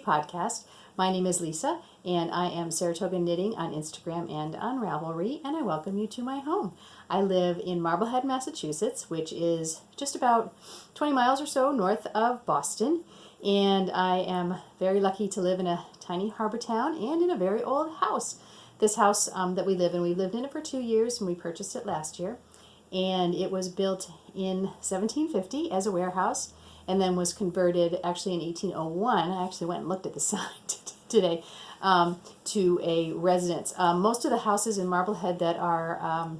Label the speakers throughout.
Speaker 1: podcast. My name is Lisa, and I am Saratoga Knitting on Instagram and on Ravelry, and I welcome you to my home. I live in Marblehead, Massachusetts, which is just about 20 miles or so north of Boston, and I am very lucky to live in a tiny harbor town and in a very old house. This house that we live in, we lived in it for 2 years, and we purchased it last year, and it was built in 1750 as a warehouse, and then was converted actually in 1801. I actually went and looked at the sign today, to a residence. Most of the houses in Marblehead that are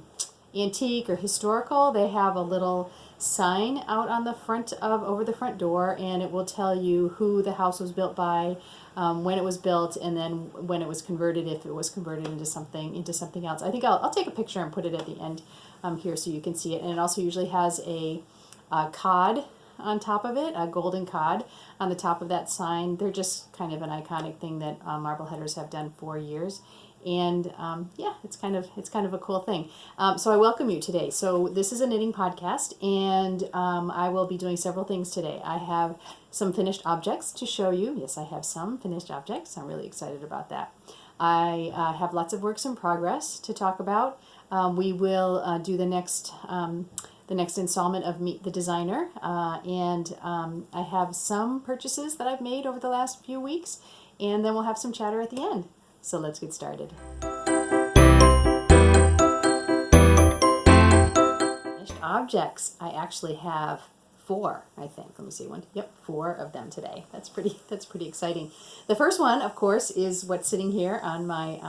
Speaker 1: antique or historical, they have a little sign out on the front of over the front door, and it will tell you who the house was built by, when it was built, and then when it was converted, if it was converted into something else. I think I'll take a picture and put it at the end here so you can see it. And it also usually has a cod on top of it, a golden cod on the top of that sign. They're just kind of an iconic thing that Marbleheaders have done for years, and yeah, it's kind of a cool thing. So I welcome you today. So this is a knitting podcast, and I will be doing several things today. I have some finished objects to show you. Yes, I have some finished objects. I'm really excited about that. I have lots of works in progress to talk about. We will do the next installment of Meet the Designer, and I have some purchases that I've made over the last few weeks, and then we'll have some chatter at the end. So let's get started. Finished objects. I actually have 4, I think. Let me see, yep, 4 of them today. That's pretty exciting. The first one, of course, is what's sitting here on my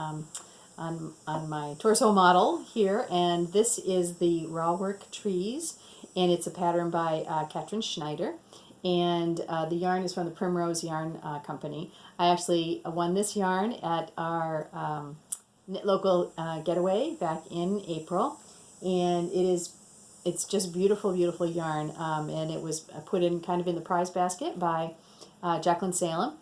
Speaker 1: on my torso model here, and this is the Raw Work Trees, and it's a pattern by Katrin Schneider, and the yarn is from the Primrose Yarn Company. I actually won this yarn at our knit local getaway back in April, and it's just beautiful yarn, and it was put in kind of in the prize basket by Jacqueline Salem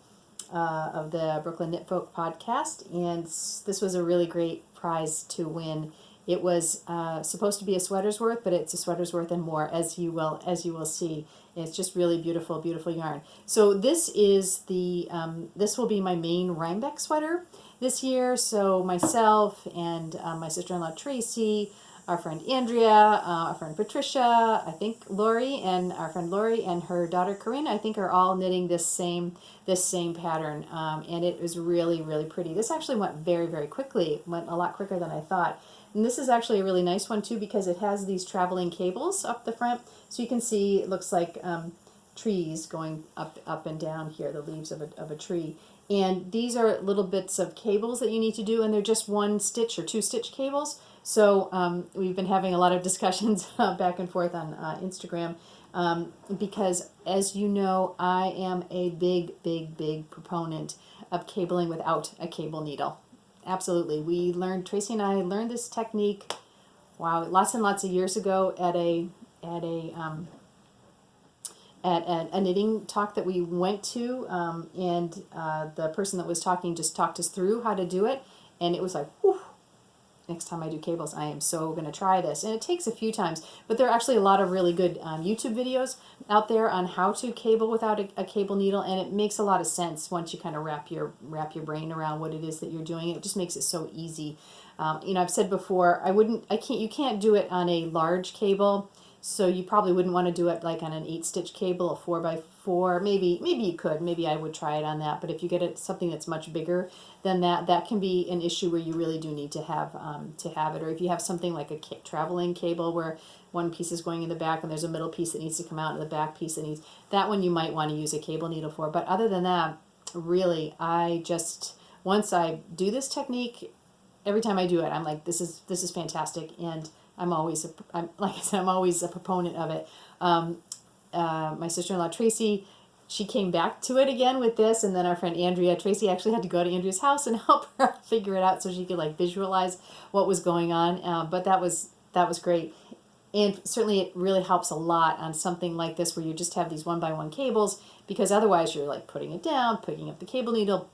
Speaker 1: of the Brooklyn Knit Folk podcast, and this was a really great prize to win. It was supposed to be a sweater's worth, but it's a sweater's worth and more, as you will see. It's just really beautiful yarn. So this is the this will be my main Rhinebeck sweater this year. So myself and my sister-in-law Tracy, our friend Andrea, our friend Patricia, I think Lori, and our friend Lori and her daughter Corinne, I think, are all knitting this same pattern, and it was really pretty. This actually went very quickly. It went a lot quicker than I thought. And this is actually a really nice one too, because it has these traveling cables up the front, so you can see it looks like trees going up and down here, the leaves of a tree. And these are little bits of cables that you need to do, and they're just 1 stitch or 2 stitch cables. So we've been having a lot of discussions back and forth on Instagram, because, as you know, I am a big proponent of cabling without a cable needle. Absolutely. Tracy and I learned this technique, wow, lots and lots of years ago at a knitting talk that we went to, and the person that was talking just talked us through how to do it, and it was like, whew, next time I do cables, I am so going to try this. And it takes a few times, but there are actually a lot of really good YouTube videos out there on how to cable without a cable needle, and it makes a lot of sense once you kind of wrap your brain around what it is that you're doing. It just makes it so easy. I've said before, you can't do it on a large cable, so you probably wouldn't want to do it like on an 8-stitch cable, a 4x4. Maybe you could. Maybe I would try it on that. But if you get something that's much bigger than that, that can be an issue where you really do need to have it. Or if you have something like a traveling cable where one piece is going in the back and there's a middle piece that needs to come out and the back piece that one you might want to use a cable needle for. But other than that, really, once I do this technique, every time I do it, I'm like, this is fantastic, and I'm always a proponent of it. My sister-in-law Tracy, she came back to it again with this, and then our friend Andrea, Tracy actually had to go to Andrea's house and help her figure it out so she could like visualize what was going on. But that was great, and certainly it really helps a lot on something like this where you just have these 1x1 cables, because otherwise you're like putting it down, picking up the cable needle,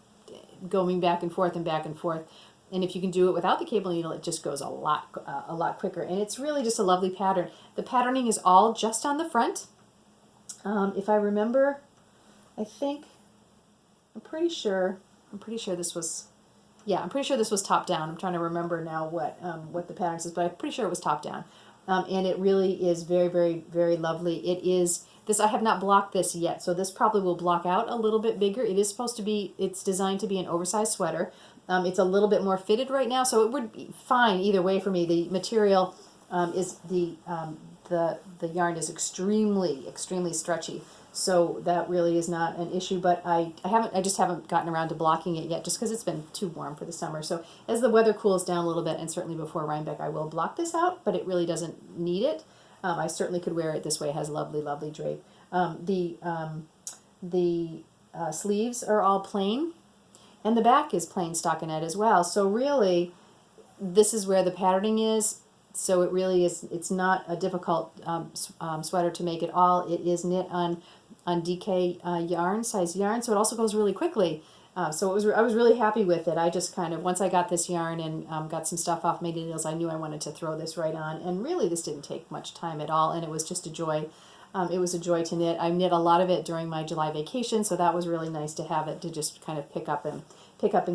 Speaker 1: going back and forth. And if you can do it without the cable needle, it just goes a lot quicker. And it's really just a lovely pattern. The patterning is all just on the front. If I remember, I think I'm pretty sure this was, yeah, I'm pretty sure this was top down. I'm trying to remember now what the pattern is, but I'm pretty sure it was top down. And it really is very, very, very lovely. It is, this, I have not blocked this yet, so this probably will block out a little bit bigger. It is supposed to be, it's designed to be an oversized sweater. It's a little bit more fitted right now, so it would be fine either way for me. The material is the yarn is extremely, extremely stretchy. So that really is not an issue, but I just haven't gotten around to blocking it yet, just because it's been too warm for the summer. So as the weather cools down a little bit, and certainly before Rhinebeck, I will block this out, but it really doesn't need it. I certainly could wear it this way. It has lovely, lovely drape. The sleeves are all plain, and the back is plain stockinette as well. So really, this is where the patterning is. So it really is, it's not a difficult sweater to make at all. It is knit on DK yarn, size yarn, so it also goes really quickly. So I was really happy with it. I just kind of, once I got this yarn and got some stuff off my needles, I knew I wanted to throw this right on. And really, this didn't take much time at all, and it was just a joy. It was a joy to knit. I knit a lot of it during my July vacation, so that was really nice to have it to just kind of pick up and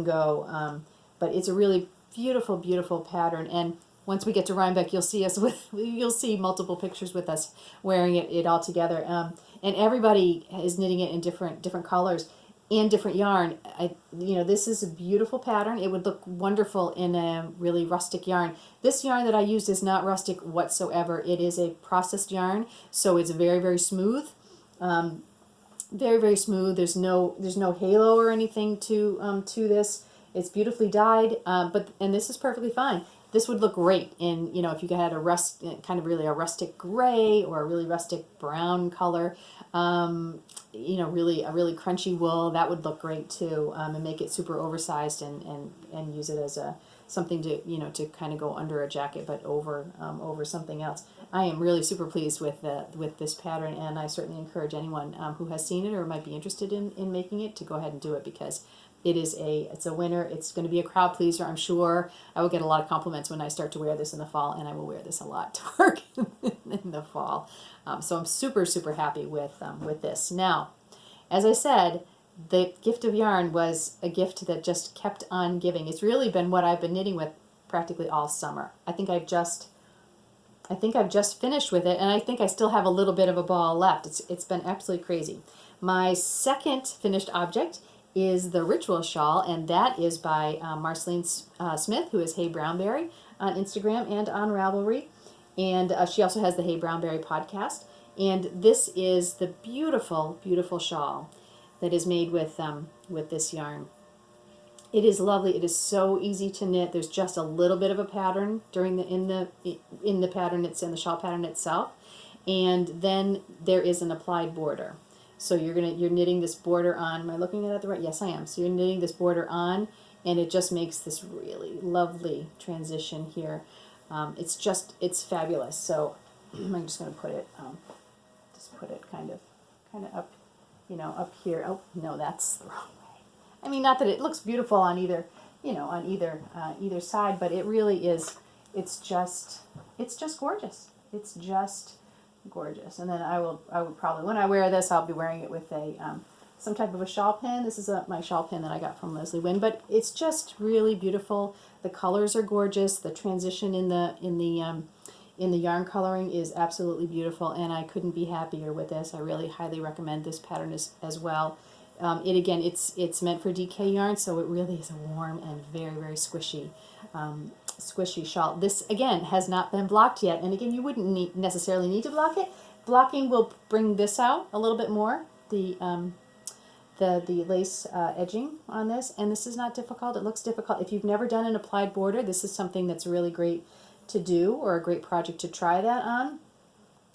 Speaker 1: go. But it's a really beautiful, beautiful pattern. And once we get to Rhinebeck, you'll see multiple pictures with us wearing it all together. And everybody is knitting it in different colors and different yarn. This is a beautiful pattern. It would look wonderful in a really rustic yarn. This yarn that I used is not rustic whatsoever. It is a processed yarn, so it's very, very smooth. Very, very smooth. There's no halo or anything to this. It's beautifully dyed, and this is perfectly fine. This would look great in, if you had a really a rustic gray or a really rustic brown color, really a really crunchy wool. That would look great too, and make it super oversized and use it as something to kind of go under a jacket, but over something else. I am really super pleased with this pattern, and I certainly encourage anyone who has seen it or might be interested in making it to go ahead and do it, because it's a winner. It's going to be a crowd pleaser, I'm sure. I will get a lot of compliments when I start to wear this in the fall, and I will wear this a lot to work in the fall. So I'm super, super happy with this. Now, as I said, the gift of yarn was a gift that just kept on giving. It's really been what I've been knitting with practically all summer. I think I've just finished with it, and I think I still have a little bit of a ball left. It's been absolutely crazy. My second finished object is the Ritual Shawl, and that is by Marceline Smith, who is Hey Brownberry on Instagram and on Ravelry. And she also has the Hey Brownberry podcast. And this is the beautiful, beautiful shawl that is made with this yarn. It is lovely. It is so easy to knit. There's just a little bit of a pattern in the pattern. It's in the shawl pattern itself, and then there is an applied border. So you're knitting this border on. Am I looking at it the right? Yes, I am. So you're knitting this border on, and it just makes this really lovely transition here. It's fabulous. So I'm just going to put it kind of up, up here. Oh no, that's the wrong way. I mean, not that it looks beautiful on either side, but it really is. It's just gorgeous. It's just gorgeous. And then I would probably, when I wear this, I'll be wearing it with some type of a shawl pin. This is my shawl pin that I got from Leslie Wynn, but it's just really beautiful. The colors are gorgeous. The transition in the yarn coloring is absolutely beautiful, and I couldn't be happier with this. I really highly recommend this pattern as well. It's meant for DK yarn, so it really is a warm and very, very squishy shawl. This again has not been blocked yet, and again, you wouldn't necessarily need to block it. Blocking will bring this out a little bit more, the lace edging on this, and this is not difficult. It looks difficult. If you've never done an applied border, this is something that's really great to do, or a great project to try that on.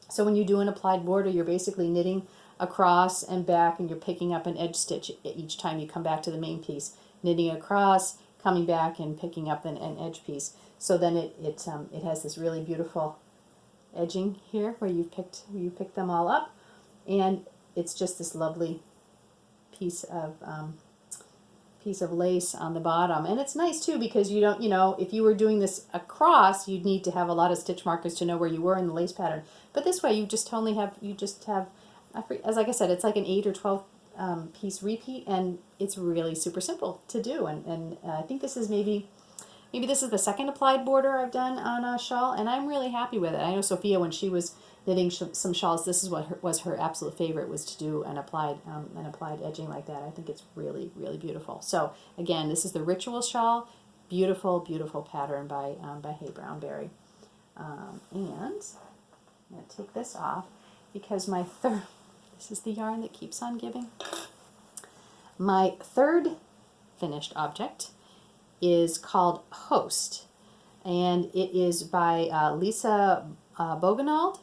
Speaker 1: So when you do an applied border, you're basically knitting across and back, and you're picking up an edge stitch each time you come back to the main piece, knitting across, coming back, and picking up an edge piece. So then it has this really beautiful edging here where you picked them all up, and it's just this lovely piece of lace on the bottom. And it's nice too, because you don't, if you were doing this across, you'd need to have a lot of stitch markers to know where you were in the lace pattern. But this way, you just have, as like I said, it's like an 8 or 12 piece repeat, and it's really super simple to do. And I think this is maybe this is the second applied border I've done on a shawl, and I'm really happy with it. I know Sophia, when she was knitting some shawls, this is what was her absolute favorite, was to do an applied edging like that. I think it's really, really beautiful. So again, this is the Ritual shawl. Beautiful, beautiful pattern by Hay Brownberry. And I'm going to take this off because this is the yarn that keeps on giving. My third finished object is called Host, and it is by Lisa Bogenald.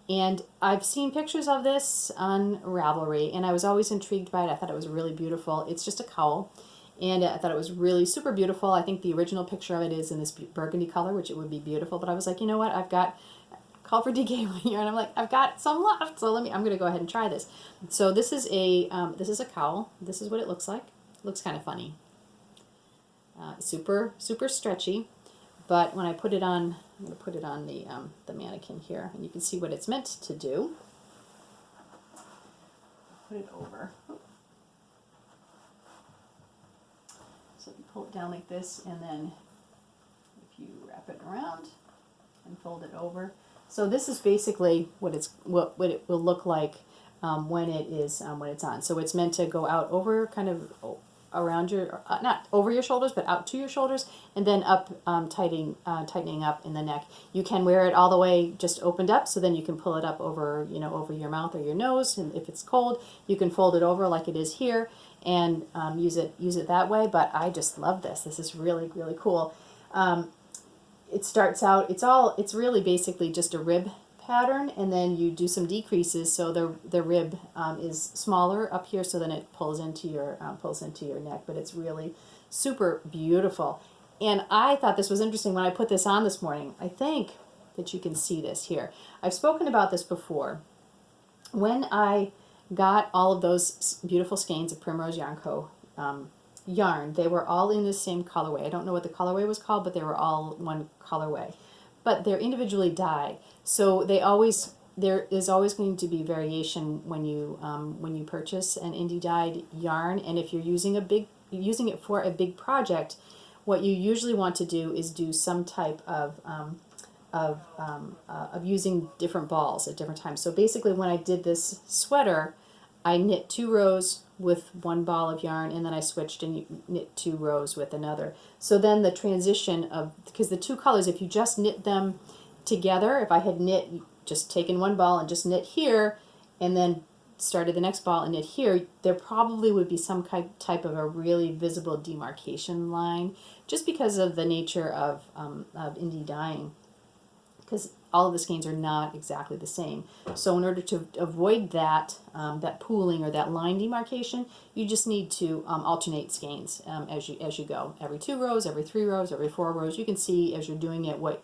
Speaker 1: And I've seen pictures of this on Ravelry, and I was always intrigued by it. I thought it was really beautiful. It's just a cowl, and I thought it was really super beautiful. I think the original picture of it is in this burgundy color, which it would be beautiful. But I was like, you know what? I've got Call for DK here, and I'm like, I've got some left, so I'm going to go ahead and try this. So this is a cowl. This is what it looks like. It looks kind of funny. Super stretchy, but when I put it on, I'm going to put it on the mannequin here, and you can see what it's meant to do. Put it over. So if you pull it down like this, and then if you wrap it around and fold it over. So this is basically what it will look like when it's on. So it's meant to go out over, kind of around your, not over your shoulders, but out to your shoulders, and then up, tightening up in the neck. You can wear it all the way just opened up, so then you can pull it up over, over your mouth or your nose, and if it's cold, you can fold it over like it is here, and use it that way. But I just love this. This is really, really cool. It starts out, it's really basically just a rib pattern, and then you do some decreases, so the rib is smaller up here, so then it pulls into your neck. But it's really super beautiful, and I thought this was interesting when I put this on this morning. I think that you can see this here. I've spoken about this before. When I got all of those beautiful skeins of Primrose Yarn Co. Yarn, they were all in the same colorway. I don't know what the colorway was called, but they were all one colorway. But they're individually dyed, so there is always going to be variation when you purchase an indie dyed yarn. And if you're using it for a big project, what you usually want to do is do some type of using different balls at different times. So basically, when I did this sweater, I knit 2 rows with one ball of yarn, and then I switched and knit 2 rows with another. So then the transition of, because the two colors, if you just knit them together, if I had just taken one ball and just knit here, and then started the next ball and knit here, there probably would be some type of a really visible demarcation line, just because of the nature of indie dyeing, because all of the skeins are not exactly the same. So in order to avoid that pooling or that line demarcation, you just need to alternate skeins as you go. Every 2 rows, every 3 rows, every 4 rows. You can see as you're doing it what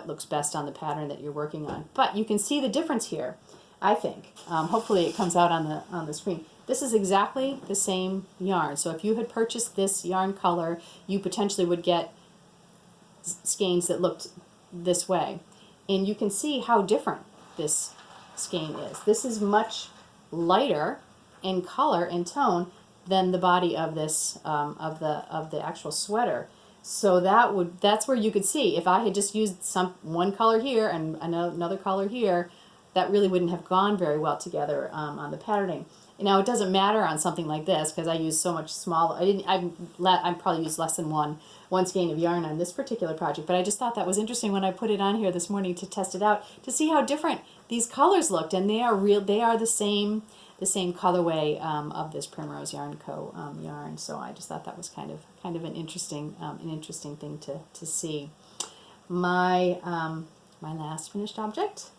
Speaker 1: looks best on the pattern that you're working on. But you can see the difference here, I think. Hopefully it comes out on the screen. This is exactly the same yarn. So if you had purchased this yarn color, you potentially would get skeins that looked this way. And you can see how different this skein is. This is much lighter in color and tone than the body of this of the actual sweater. So that's where you could see, if I had just used one color here and another color here, that really wouldn't have gone very well together on the patterning. Now it doesn't matter on something like this, because I use so much smaller. I probably used less than one skein of yarn on this particular project, but I just thought that was interesting when I put it on here this morning to test it out, to see how different these colors looked. And they are the same colorway of this Primrose Yarn Co. Yarn. So I just thought that was kind of an interesting thing to see. My last finished object,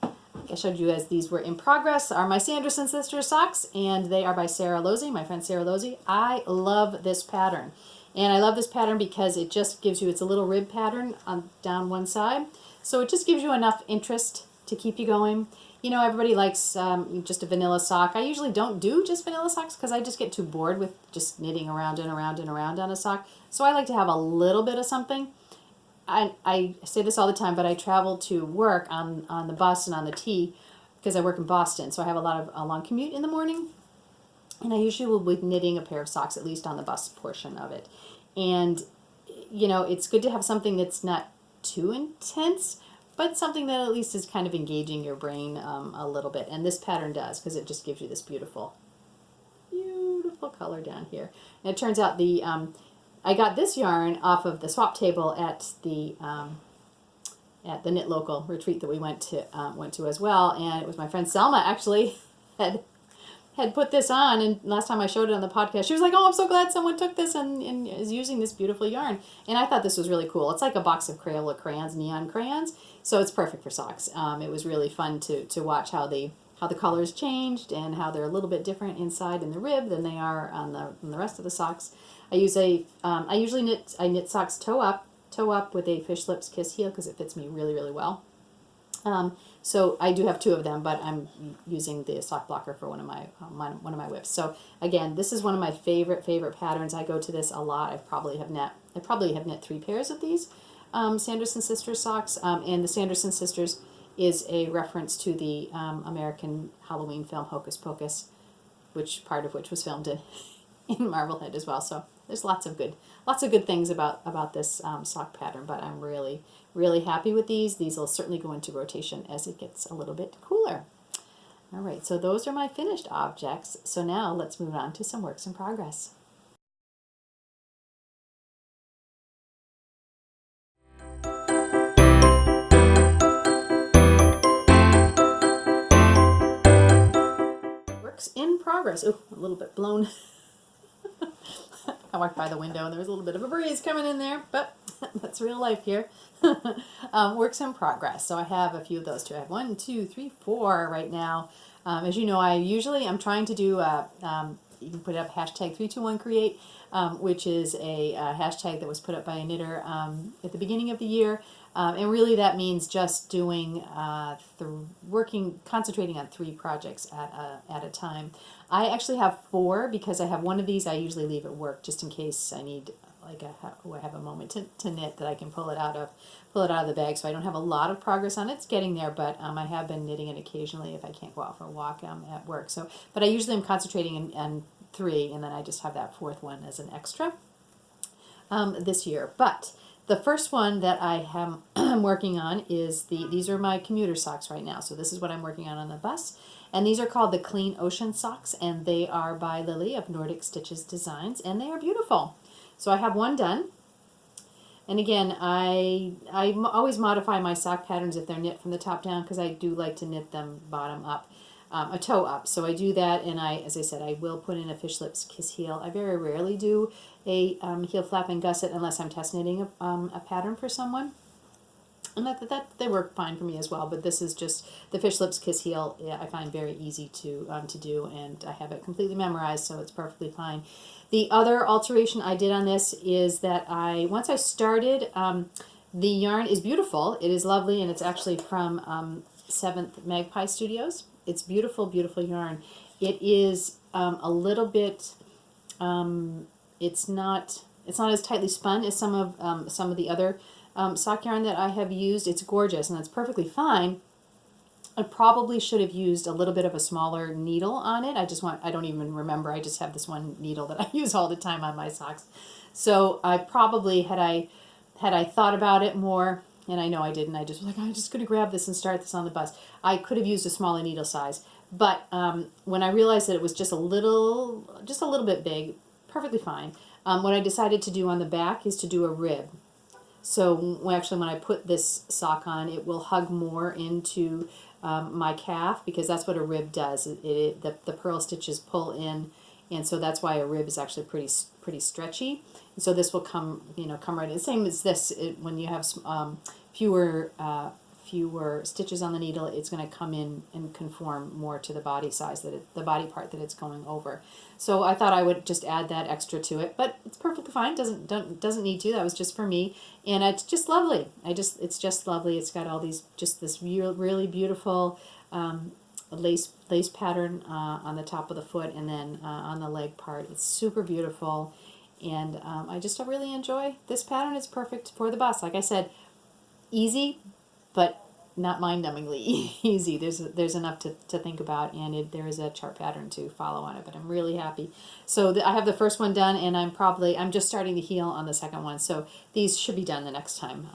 Speaker 1: I showed you as these were in progress, are my Sanderson Sisters socks, and they are by Sarah Losey, my friend Sarah Losey. I love this pattern, and I love this pattern because it just gives you, it's a little rib pattern down one side, so it just gives you enough interest to keep you going. Everybody likes just a vanilla sock. I usually don't do just vanilla socks because I just get too bored with just knitting around and around and around on a sock, so I like to have a little bit of something. I say this all the time, but I travel to work on the bus and on the T because I work in Boston, so I have a long commute in the morning. And I usually will be knitting a pair of socks, at least on the bust portion of it. And, you know, it's good to have something that's not too intense, but something that at least is kind of engaging your brain a little bit. And this pattern does, because it just gives you this beautiful, beautiful color down here. And it turns out I got this yarn off of the swap table at the Knit Local retreat that we went to as well. And it was my friend Selma actually had put this on, and last time I showed it on the podcast, she was like, "Oh, I'm so glad someone took this and is using this beautiful yarn." And I thought this was really cool. It's like a box of Crayola crayons, neon crayons, so it's perfect for socks. It was really fun to watch how the colors changed and how they're a little bit different inside in the rib than they are on the rest of the socks. I usually knit socks toe up with a fish lips kiss heel because it fits me really, really well. So I do have two of them, but I'm using the sock blocker for one of my whips. So again, this is one of my favorite patterns. I go to this a lot. I probably have knit 3 pairs of these Sanderson Sisters socks. And the Sanderson Sisters is a reference to the American Halloween film Hocus Pocus, part of which was filmed in Marblehead as well. So there's lots of good things about this sock pattern, but I'm really, really happy with these. These will certainly go into rotation as it gets a little bit cooler. All right, so those are my finished objects. So now let's move on to some works in progress. Works in progress. Oh, a little bit blown. I walked by the window and there was a little bit of a breeze coming in there, but that's real life here. Works in progress. So I have a few of those too. I have 1, 2, 3, 4 right now. As you know, I'm trying to do, you can put up #321create, which is a hashtag that was put up by a knitter at the beginning of the year. And really that means just doing, concentrating on 3 projects at a time. I actually have 4 because I have one of these I usually leave at work just in case I need, I have a moment to knit that I can pull it out of the bag. So I don't have a lot of progress on it. It's getting there, but I have been knitting it occasionally if I can't go out for a walk at work. So, but I usually am concentrating on 3, and then I just have that 4th one as an extra this year. But the first one that I'm working on is these are my commuter socks right now. So this is what I'm working on the bus. And these are called the Clean Ocean socks, and they are by Lily of Nordic Stitches Designs, and they are beautiful. So I have one done. And again, I always modify my sock patterns if they're knit from the top down because I do like to knit them bottom up, a toe up. So I do that, and as I said, I will put in a fish lips kiss heel. I very rarely do a heel flap and gusset unless I'm test knitting a pattern for someone. And that they work fine for me as well, but this is just the fish lips kiss heel. Yeah, I find very easy to do, and I have it completely memorized, so it's perfectly fine. The other alteration I did on this is that once I started, the yarn is beautiful. It is lovely, and it's actually from 7th Magpie Studios. It's beautiful, beautiful yarn. It is a little bit. It's not as tightly spun as some of the other sock yarn that I have used. It's gorgeous, and that's perfectly fine. I probably should have used a little bit of a smaller needle on it. I don't even remember. I just have this one needle that I use all the time on my socks. So I probably, had I thought about it more, and I know I didn't, I just was like, I'm just going to grab this and start this on the bus. I could have used a smaller needle size. But when I realized that it was just a little bit big, perfectly fine. What I decided to do on the back is to do a rib. So actually when I put this sock on, it will hug more into my calf, because that's what a rib does. The purl stitches pull in, and so that's why a rib is actually pretty stretchy. And so this will come right in. Same as this, when you have fewer stitches on the needle, it's going to come in and conform more to the body size, the body part that it's going over. So I thought I would just add that extra to it, but it's perfectly fine. Doesn't need to. That was just for me, and it's just lovely. It's just lovely. It's got all these, just this really beautiful lace pattern on the top of the foot, and then on the leg part. It's super beautiful, and I just really enjoy this pattern. It's perfect for the bus. Like I said, easy, but not mind-numbingly easy. There's enough to think about, and there is a chart pattern to follow on it, but I'm really happy. So I have the first one done, and I'm just starting to heal on the second one, so these should be done the next time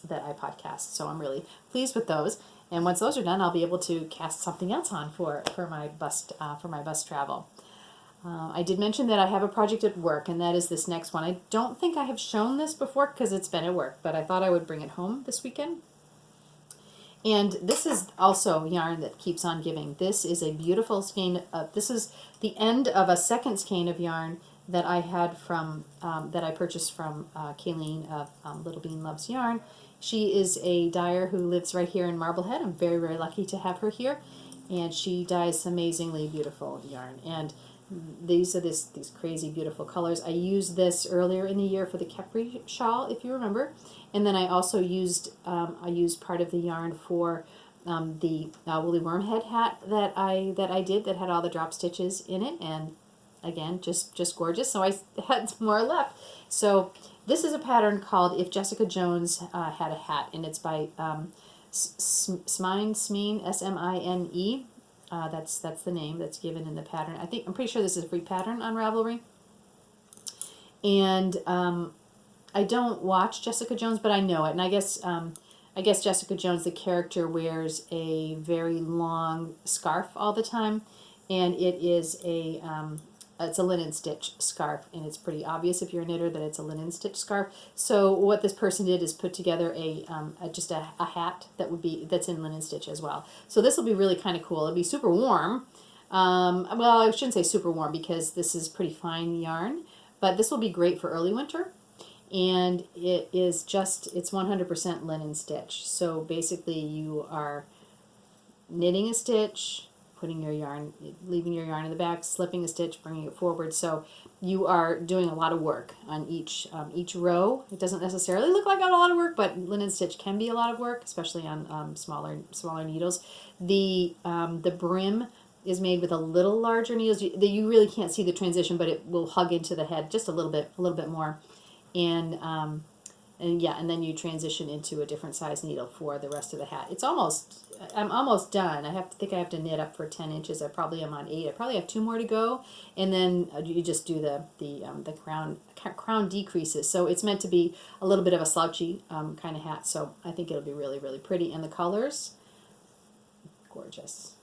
Speaker 1: that I podcast, so I'm really pleased with those. And once those are done, I'll be able to cast something else on for my bus travel. I did mention that I have a project at work, and that is this next one. I don't think I have shown this before because it's been at work, but I thought I would bring it home this weekend. And this is also yarn that keeps on giving. This is a beautiful skein. This is the end of a second skein of yarn that I had from that I purchased from Kayleen of Little Bean Loves Yarn. She is a dyer who lives right here in Marblehead. I'm very, very lucky to have her here, and she dyes amazingly beautiful yarn. And these are these crazy beautiful colors. I used this earlier in the year for the Capri shawl, if you remember, and then I also used part of the yarn for the woolly wormhead hat that I did that had all the drop stitches in it, and again, just gorgeous. So I had some more left. So this is a pattern called If Jessica Jones Had a Hat, and it's by Smine, S-M-I-N-E. That's the name that's given in the pattern. I'm pretty sure this is a free pattern on Ravelry. And I don't watch Jessica Jones, but I know it. And I guess Jessica Jones, the character, wears a very long scarf all the time, and it is it's a linen stitch scarf, and it's pretty obvious if you're a knitter that it's a linen stitch scarf. So what this person did is put together just a hat that's in linen stitch as well. So this will be really kind of cool. It'll be super warm. Well, I shouldn't say super warm because this is pretty fine yarn, but this will be great for early winter. And it's 100% linen stitch. So basically you are knitting a stitch, putting your yarn, leaving your yarn in the back, slipping a stitch, bringing it forward. So you are doing a lot of work on each row. It doesn't necessarily look like a lot of work, but linen stitch can be a lot of work, especially on smaller needles. The brim is made with a little larger needles. You really can't see the transition, but it will hug into the head just a little bit more, and then you transition into a different size needle for the rest of the hat. I'm almost done. I have to knit up for 10 inches. I probably am on 8. I probably have 2 more to go, and then you just do the crown decreases. So it's meant to be a little bit of a slouchy kind of hat. So I think it'll be really, really pretty. And the colors, gorgeous,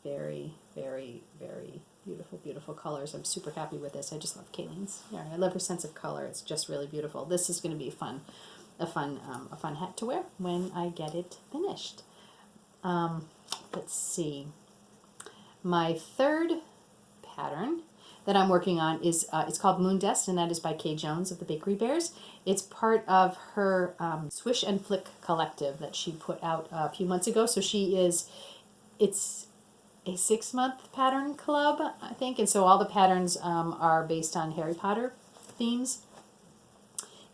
Speaker 1: very, very, very beautiful, beautiful colors. I'm super happy with this. I just love Kayleen's yarn. I love her sense of color. It's just really beautiful. This is going to be a fun hat to wear when I get it finished. Let's see. My third pattern that I'm working on is it's called Moon Dust, and that is by Kay Jones of the Bakery Bears. It's part of her Swish and Flick collective that she put out a few months ago. So it's a 6-month pattern club, I think, and so all the patterns are based on Harry Potter themes.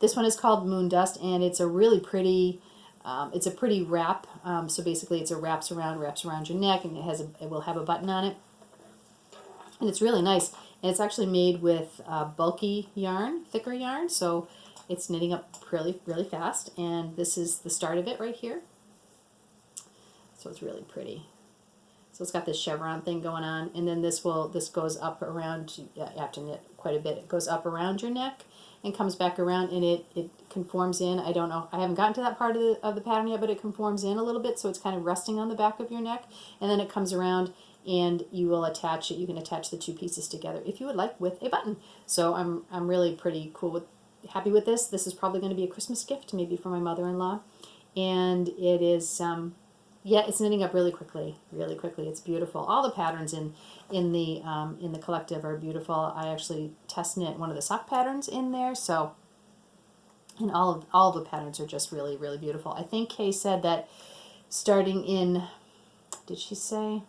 Speaker 1: This one is called Moon Dust, and it's a really pretty. It's a pretty wrap. So basically, it's a wraps around your neck, and it will have a button on it, and it's really nice. And it's actually made with bulky yarn, thicker yarn, so it's knitting up really, really fast. And this is the start of it right here. So it's really pretty. So it's got this chevron thing going on, and then this goes up around. You have to knit quite a bit. It goes up around your neck and comes back around, and it conforms in. I don't know. I haven't gotten to that part of the pattern yet, but it conforms in a little bit, so it's kind of resting on the back of your neck, and then it comes around, and you will attach it. You can attach the 2 pieces together if you would like with a button. So I'm really pretty happy with this. This is probably going to be a Christmas gift, maybe for my mother-in-law, and it is. It's knitting up really quickly, really quickly. It's beautiful. All the patterns in the collective are beautiful. I actually test knit one of the sock patterns in there, so, and all of the patterns are just really, really beautiful. I think Kay said that starting in, did she say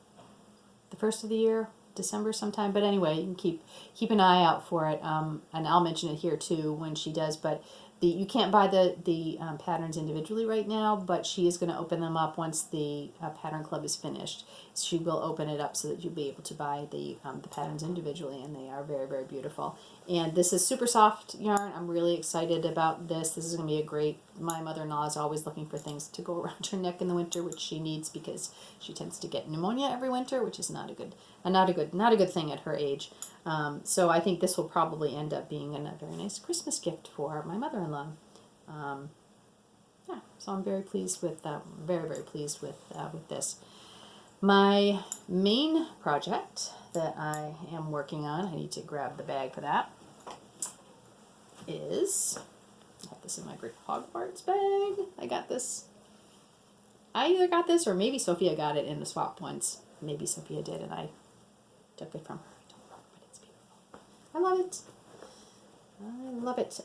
Speaker 1: the first of the year, December sometime? But anyway, you can keep an eye out for it, and I'll mention it here too when she does. But you can't buy the patterns individually right now, but she is going to open them up once the pattern club is finished. She will open it up so that you'll be able to buy the patterns individually, and they are very, very beautiful. And this is super soft yarn. I'm really excited about this. This is going to be a great, my mother-in-law is always looking for things to go around her neck in the winter, which she needs because she tends to get pneumonia every winter, which is not a good thing at her age. So I think this will probably end up being a very nice Christmas gift for my mother-in-law. Yeah, so I'm very pleased with, very pleased with this. My main project that I am working on, I need to grab the bag for that, is, I have this in my great Hogwarts bag. I got this. I either got this or maybe Sophia got it in the swap once. Maybe Sophia did and I took it from her. I don't know, but it's beautiful. I love it. I love it.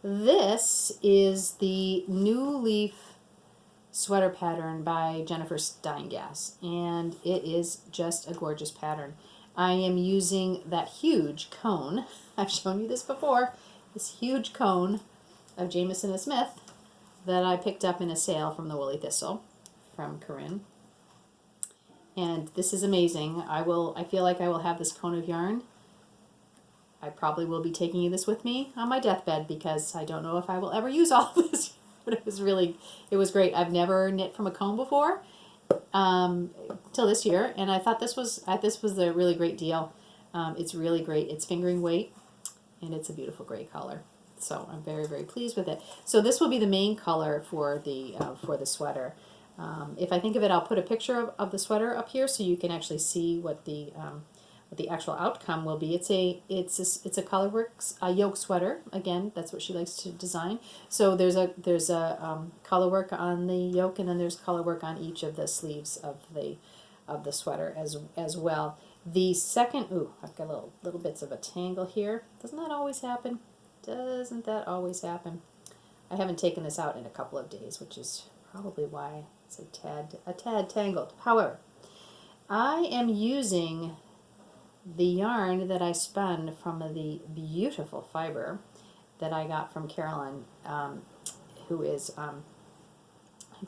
Speaker 1: This is the New Leaf sweater pattern by Jennifer Steingass, and it is just a gorgeous pattern. I am using that huge cone. I've shown you this before. This huge cone of Jamieson and Smith that I picked up in a sale from the Woolly Thistle from Corinne. And this is amazing. I feel like I will have this cone of yarn. I probably will be taking this with me on my deathbed because I don't know if I will ever use all of this. But it was great. I've never knit from a cone before till this year, and I thought this was a really great deal. It's really great. It's fingering weight, and it's a beautiful gray color. So I'm very pleased with it. So this will be the main color for the sweater. If I think of it, I'll put a picture of the sweater up here so you can actually see what the actual outcome will be. It's a Colorworks yoke sweater. Again, that's what she likes to design. So there's a color work on the yoke, and then there's color work on each of the sleeves of the sweater as well. The second, I've got little bits of a tangle here. Doesn't that always happen? Doesn't that always happen? I haven't taken this out in a couple of days, which is probably why it's a tad tangled. However, I am using the yarn that I spun from the beautiful fiber that I got from Carolyn, who is, I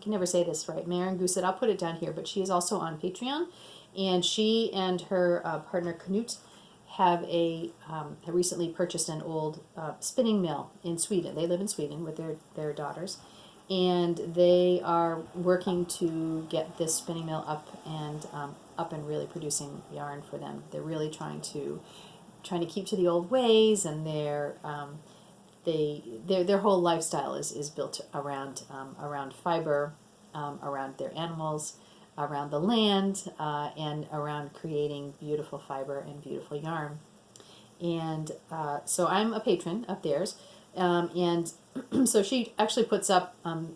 Speaker 1: can never say this right, Maren Goosett. I'll put it down here, but she is also on Patreon, and she and her partner Knut have recently purchased an old spinning mill in Sweden. They live in Sweden with their daughters, and they are working to get this spinning mill up and really producing yarn for them. They're really trying to keep to the old ways, and their whole lifestyle is built around fiber, around their animals, around the land, and around creating beautiful fiber and beautiful yarn. And so I'm a patron of theirs, and so she actually puts up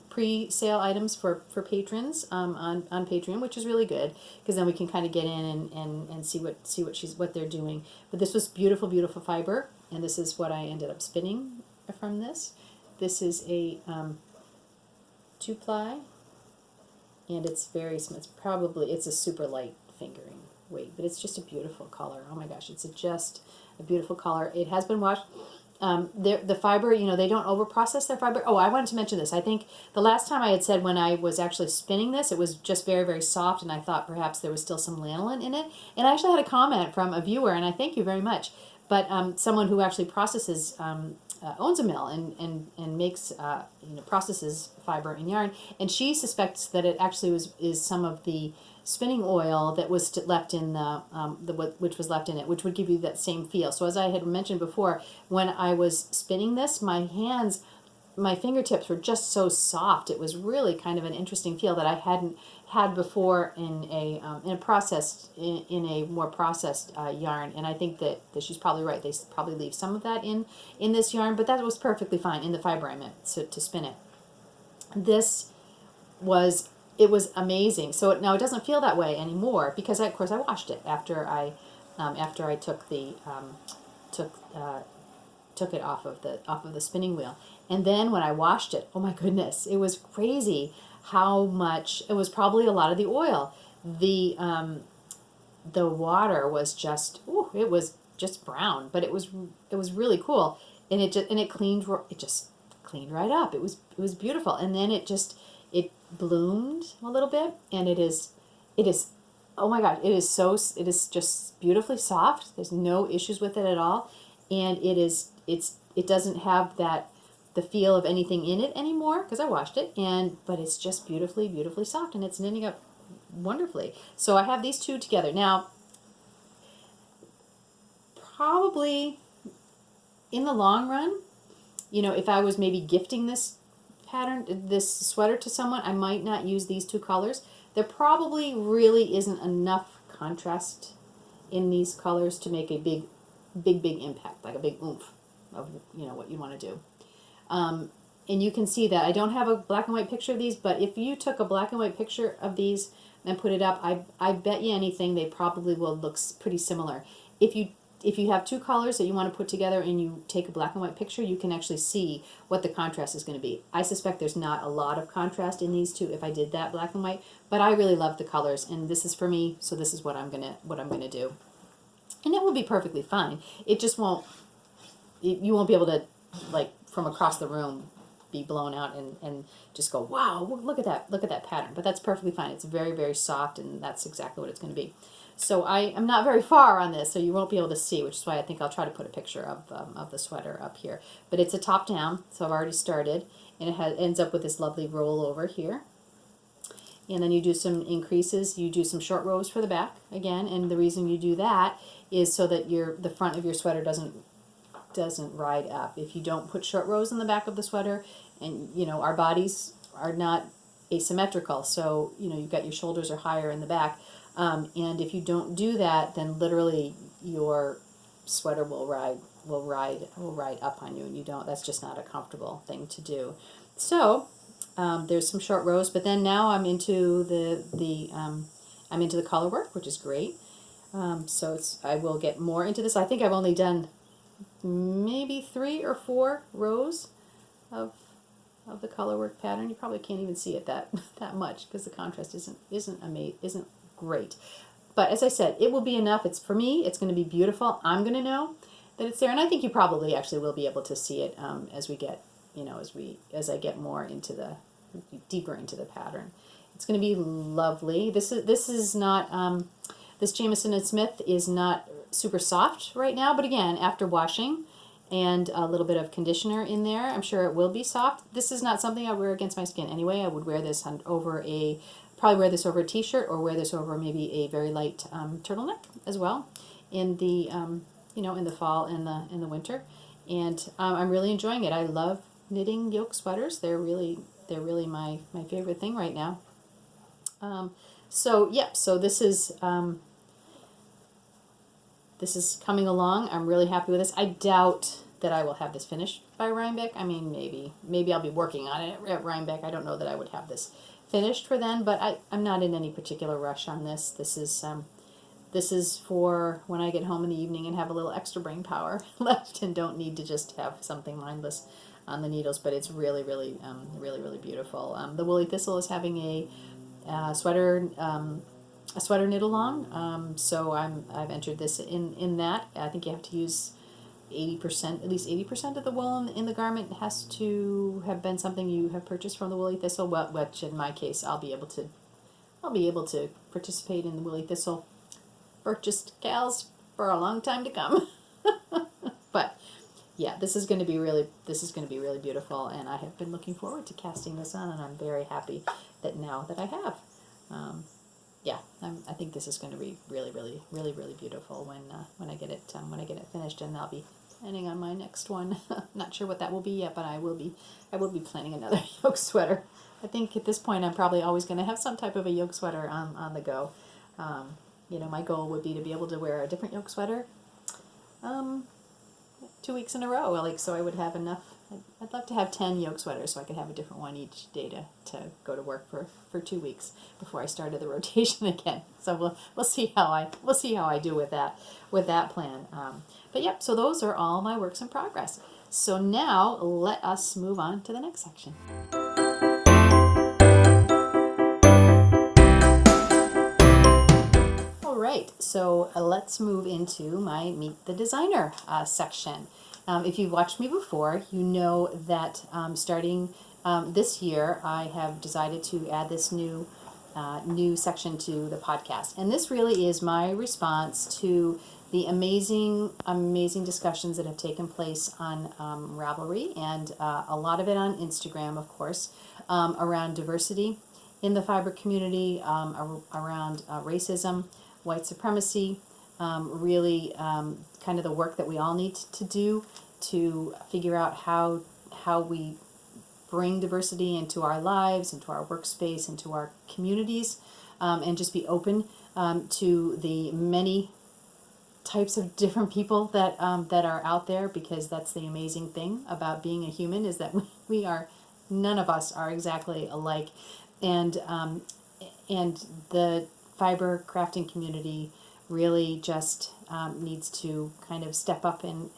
Speaker 1: pre-sale items for patrons on Patreon, which is really good because then we can kind of get in and see what they're doing. But this was beautiful fiber, and this is what I ended up spinning from this. This is a 2-ply, and it's very smooth. It's a super light fingering weight, but it's just a beautiful color. Oh my gosh, it's just a beautiful color. It has been washed. The fiber, they don't over-process their fiber. Oh, I wanted to mention this. I think the last time I had said when I was actually spinning this, it was just very soft, and I thought perhaps there was still some lanolin in it. And I actually had a comment from a viewer, and I thank you very much. But someone who actually processes, owns a mill and makes, processes fiber and yarn, and she suspects that it actually is some of the spinning oil that was left in which was left in it, which would give you that same feel. So as I had mentioned before, when I was spinning this, my fingertips were just so soft. It was really kind of an interesting feel that I hadn't had before in a more processed yarn. And I think that she's probably right. They probably leave some of that in this yarn, but that was perfectly fine in the fiber I meant to spin it. It was amazing. So now it doesn't feel that way anymore because of course I washed it after I took it off of the spinning wheel. And then when I washed it, oh my goodness, it was crazy how much. It was probably a lot of the oil. The water was just it was just brown, but it was really cool, and it just cleaned right up. It was beautiful, and then it bloomed a little bit, and it is oh my gosh, it is just beautifully soft. There's no issues with it at all, and it doesn't have the feel of anything in it anymore because I washed it, but it's just beautifully soft, and it's knitting up wonderfully. So I have these two together. Now, probably in the long run, if I was maybe gifting this sweater to someone, I might not use these two colors. There probably really isn't enough contrast in these colors to make a big impact, like a big oomph of what you want to do. And you can see that I don't have a black and white picture of these, but if you took a black and white picture of these and put it up, I bet you anything they probably will look pretty similar. If you have two colors that you want to put together and you take a black and white picture, you can actually see what the contrast is going to be. I suspect there's not a lot of contrast in these two if I did that black and white, but I really love the colors, and this is for me, so this is what I'm gonna do. And it will be perfectly fine. It just won't. You won't be able to, like, from across the room, be blown out and just go, wow, look at that pattern. But that's perfectly fine. It's very soft, and that's exactly what it's going to be. So I am not very far on this, so you won't be able to see, which is why I think I'll try to put a picture of the sweater up here. But it's a top down, so I've already started, and it ends up with this lovely roll over here. And then you do some increases. You do some short rows for the back again, and the reason you do that is so that the front of your sweater doesn't ride up. If you don't put short rows in the back of the sweater, and our bodies are not asymmetrical, so you've got your shoulders are higher in the back, and if you don't do that, then literally your sweater will ride up on you, and that's just not a comfortable thing to do. So there's some short rows, but then now I'm into the color work, which is great. So I will get more into this. I think I've only done maybe 3 or 4 rows of the color work pattern. You probably can't even see it that much because the contrast isn't great. But as I said, it will be enough. For me, it's going to be beautiful. I'm going to know that it's there, and I think you probably actually will be able to see it as we get, as I get more deeper into the pattern. It's going to be lovely. This is not this Jamieson & Smith is not super soft right now, but again, after washing and a little bit of conditioner in there, I'm sure it will be soft. This is not something I wear against my skin anyway. I would wear this probably wear this over a t-shirt, or wear this over maybe a very light turtleneck as well in the in the fall and the winter. And I'm really enjoying it. I love knitting yoke sweaters. They're really my favorite thing right now. So this is coming along. I'm really happy with this. I doubt that I will have this finished by Rhinebeck. I mean, maybe I'll be working on it at Rhinebeck. I don't know that I would have this finished for then, but I'm not in any particular rush on this. This is for when I get home in the evening and have a little extra brain power left and don't need to just have something mindless on the needles. But it's really beautiful. The Woolly Thistle is having a sweater knit along. So I've entered this in that. I think you have to use 80%, at least 80% of the wool in the garment has to have been something you have purchased from the Woolly Thistle, which in my case I'll be able to participate in the Woolly Thistle purchased gals for a long time to come. But yeah, this is going to be really beautiful, and I have been looking forward to casting this on, and I'm very happy that now that I have. I think this is going to be really beautiful when I get it finished, and I'll be planning on my next one. Not sure what that will be yet, but I will be planning another yoke sweater. I think at this point I'm probably always going to have some type of a yoke sweater on the go. My goal would be to be able to wear a different yoke sweater 2 weeks in a row. So I would have enough. I'd love to have 10 yoke sweaters so I could have a different one each day to go to work for 2 weeks before I started the rotation again. So we'll see how I do with that plan. But yep, so those are all my works in progress. So now let us move on to the next section. All right, so let's move into my Meet the Designer section. If you've watched me before, you know that starting this year, I have decided to add this new section to the podcast. And this really is my response to the amazing, amazing discussions that have taken place on Ravelry, and a lot of it on Instagram, of course, around diversity in the fiber community, around racism, white supremacy, really kind of the work that we all need to do to figure out how we bring diversity into our lives, into our workspace, into our communities, and just be open to the many types of different people that that are out there, because that's the amazing thing about being a human, is that we are, none of us are exactly alike, and the fiber crafting community really just needs to kind of step up and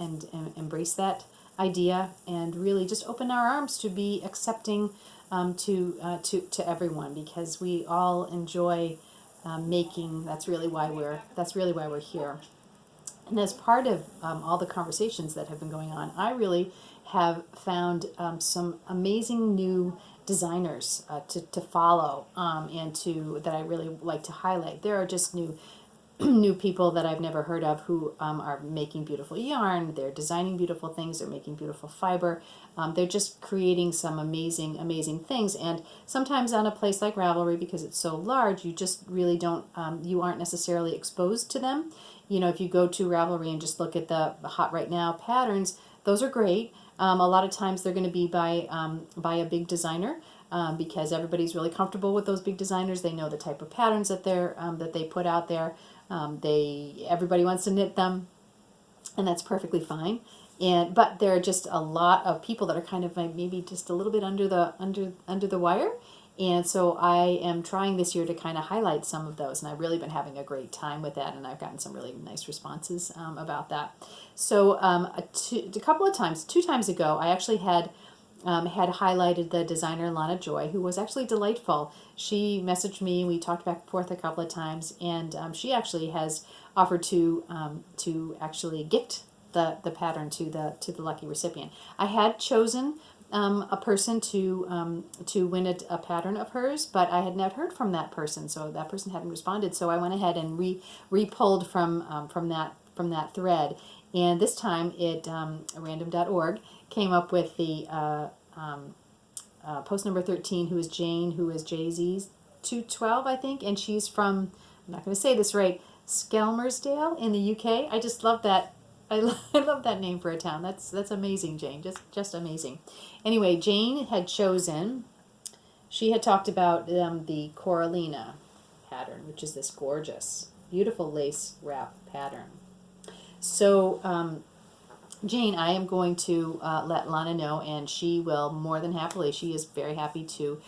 Speaker 1: embrace that idea, and really just open our arms to be accepting to everyone, because we all enjoy making. That's really why we're here. And as part of all the conversations that have been going on, I really have found some amazing new designers to follow, and that I really like to highlight. There are just new people that I've never heard of who are making beautiful yarn. They're designing beautiful things. They're making beautiful fiber. They're just creating some amazing, amazing things. And sometimes on a place like Ravelry, because it's so large, you just really don't, you aren't necessarily exposed to them. You know, if you go to Ravelry and just look at the hot right now patterns, those are great. A lot of times they're going to be by a big designer, because everybody's really comfortable with those big designers. They know the type of patterns that they put out there. Everybody wants to knit them, and that's perfectly fine. But there are just a lot of people that are kind of maybe just a little bit under the wire. And so I am trying this year to kind of highlight some of those, and I've really been having a great time with that, and I've gotten some really nice responses about that. So a couple of times, 2 times ago, I actually had highlighted the designer Lana Joy, who was actually delightful. She messaged me, we talked back and forth a couple of times, and she actually has offered to actually gift the pattern to the lucky recipient. I had chosen a person to win a pattern of hers, but I had not heard from that person, so that person hadn't responded. So I went ahead and re-pulled from that thread, and this time it random.org came up with the post number 13, who is Jane, who is Jay-Z's 212, I think, and she's from, I'm not going to say this right, Skelmersdale in the UK. I just love that. I love that name for a town. That's amazing, Jane. Just amazing. Anyway, Jane had chosen, she had talked about the Coralina pattern, which is this gorgeous, beautiful lace wrap pattern. So Jane, I am going to let Lana know, and she will more than happily, she is very happy to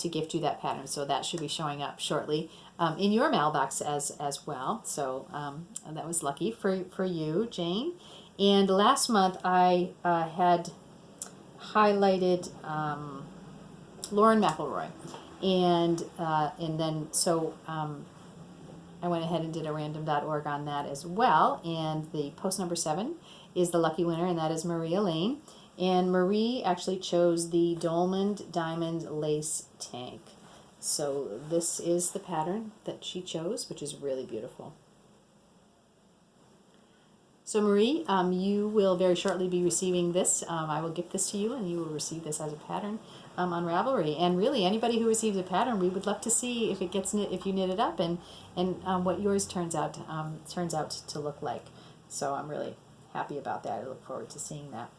Speaker 1: gift you that pattern. So that should be showing up shortly in your mailbox as well. So that was lucky for you, Jane. And last month I had highlighted Lauren McElroy, and then so I went ahead and did a random.org on that as well. And the post number 7 is the lucky winner, and that is Maria Lane. And Marie actually chose the Dolman Diamond Lace Tank. So this is the pattern that she chose, which is really beautiful. So Marie, you will very shortly be receiving this. I will gift this to you, and you will receive this as a pattern on Ravelry. And really, anybody who receives a pattern, we would love to see if it gets knit, if you knit it up, and what yours turns out to look like. So I'm really happy about that. I look forward to seeing that.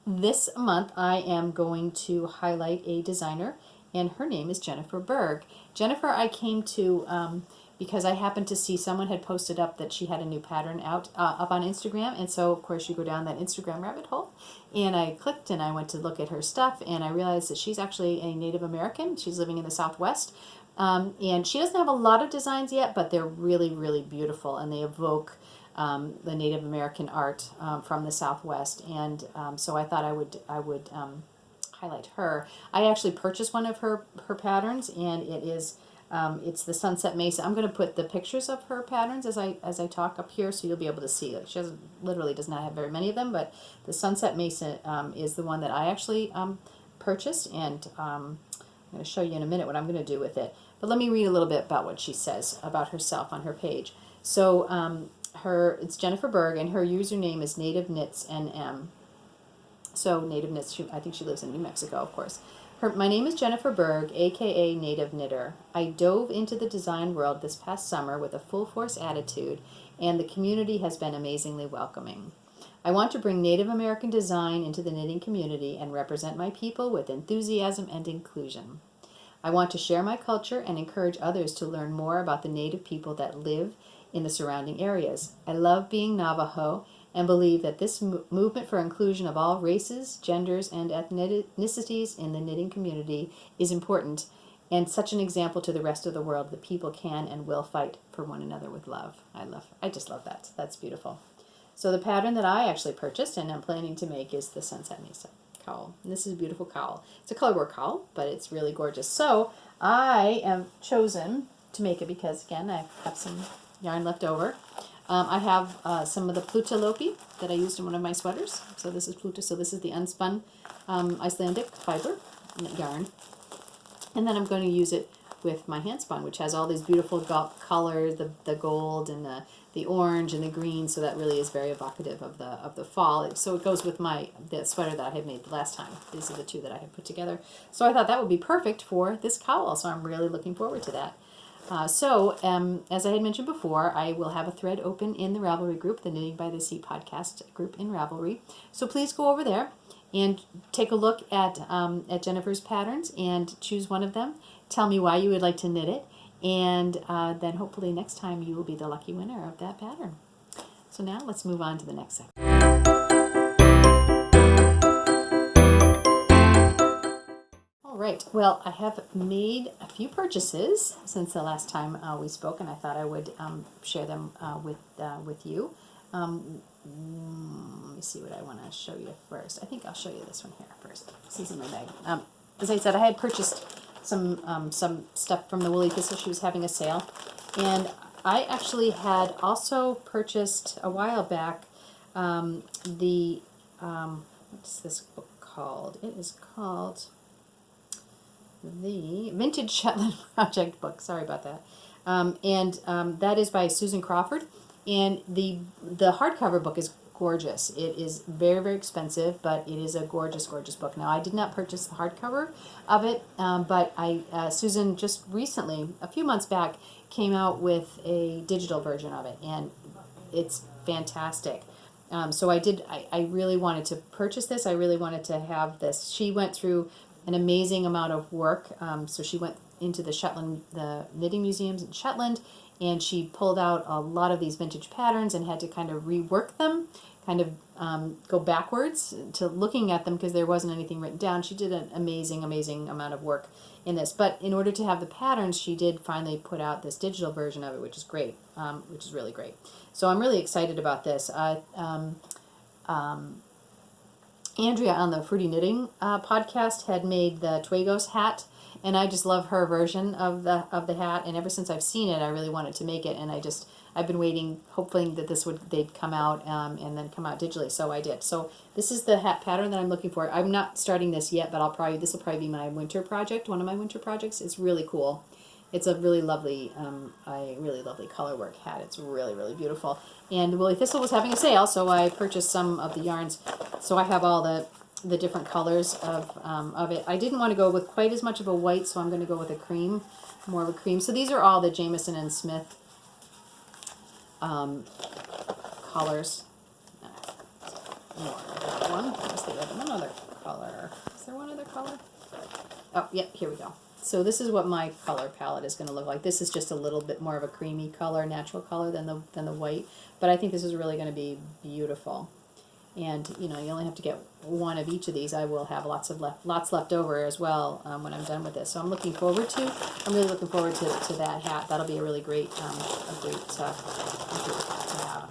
Speaker 1: This month, I am going to highlight a designer, and her name is Jennifer Berg. Jennifer, I came to because I happened to see someone had posted up that she had a new pattern up on Instagram, and so of course you go down that Instagram rabbit hole, and I clicked and I went to look at her stuff, and I realized that she's actually a Native American. She's living in the Southwest, and she doesn't have a lot of designs yet, but they're really, really beautiful, and they evoke the Native American art from the Southwest, and so I thought I would highlight her. I actually purchased one of her patterns, and it is it's the Sunset Mesa. I'm going to put the pictures of her patterns as I talk up here, so you'll be able to see it. She literally does not have very many of them, but the Sunset Mesa is the one that I actually purchased, and I'm going to show you in a minute what I'm going to do with it. But let me read a little bit about what she says about herself on her page. So it's Jennifer Berg, and her username is Native Knits NM. So Native Knits, I think she lives in New Mexico, of course. My name is Jennifer Berg, aka Native Knitter. I dove into the design world this past summer with a full force attitude, and the community has been amazingly welcoming. I want to bring Native American design into the knitting community and represent my people with enthusiasm and inclusion. I want to share my culture and encourage others to learn more about the Native people that live in the surrounding areas. I love being Navajo and believe that this movement for inclusion of all races, genders, and ethnicities in the knitting community is important and such an example to the rest of the world that people can and will fight for one another with love. I just love that. That's beautiful. So the pattern that I actually purchased and I'm planning to make is the Sunset Mesa cowl. And this is a beautiful cowl. It's a colorwork cowl, but it's really gorgeous. So I have chosen to make it because, again, I have some yarn left over. I have some of the Plutalopi that I used in one of my sweaters. So this is Pluta. So this is the unspun Icelandic fiber yarn. And then I'm going to use it with my hand spun, which has all these beautiful colors, the gold and the orange and the green. So that really is very evocative of the fall. So it goes with the sweater that I had made the last time. These are the two that I had put together. So I thought that would be perfect for this cowl. So I'm really looking forward to that. As I had mentioned before, I will have a thread open in the Ravelry group, the Knitting by the Sea podcast group in Ravelry. So please go over there and take a look at Jennifer's patterns and choose one of them. Tell me why you would like to knit it, and then hopefully next time you will be the lucky winner of that pattern. So now let's move on to the next section. All right, well, I have made a few purchases since the last time we spoke, and I thought I would share them with you. Let me see what I want to show you first. I think I'll show you this one here first. This is in my bag. As I said, I had purchased some stuff from the Woolly Thistle. She was having a sale, and I actually had also purchased a while back what's this book called? It is called the Vintage Shetland Project book. Sorry about that. That is by Susan Crawford, and the hardcover book is gorgeous. It is very, very expensive, but it is a gorgeous, gorgeous book. Now, I did not purchase the hardcover of it, but Susan just recently, a few months back, came out with a digital version of it, and it's fantastic. So I really wanted to purchase this. I really wanted to have this. She went through an amazing amount of work. So she went into the knitting museums in Shetland, and she pulled out a lot of these vintage patterns and had to kind of rework them, kind of go backwards to looking at them because there wasn't anything written down. She did an amazing, amazing amount of work in this. But in order to have the patterns, she did finally put out this digital version of it, which is great, which is really great. So I'm really excited about this. Andrea on the Fruity Knitting podcast had made the Twagos hat, and I just love her version of the hat. And ever since I've seen it, I really wanted to make it, and I've been waiting, hoping that they'd come out and then come out digitally. So I did. So this is the hat pattern that I'm looking for. I'm not starting this yet, but this will probably be my winter project. One of my winter projects. It's really cool. It's a really lovely colorwork hat. It's really, really beautiful. And Woolly Thistle was having a sale, so I purchased some of the yarns. So I have all the different colors of it. I didn't want to go with quite as much of a white, so I'm going to go with a cream, more of a cream. So these are all the Jamieson and Smith colors. One other color. Is there one other color? Oh, yeah, here we go. So this is what my color palette is going to look like. This is just a little bit more of a creamy color, natural color than the white. But I think this is really going to be beautiful. And you only have to get one of each of these. I will have lots left over as well when I'm done with this. So I'm really looking forward to that hat. That'll be a really great great hat to have.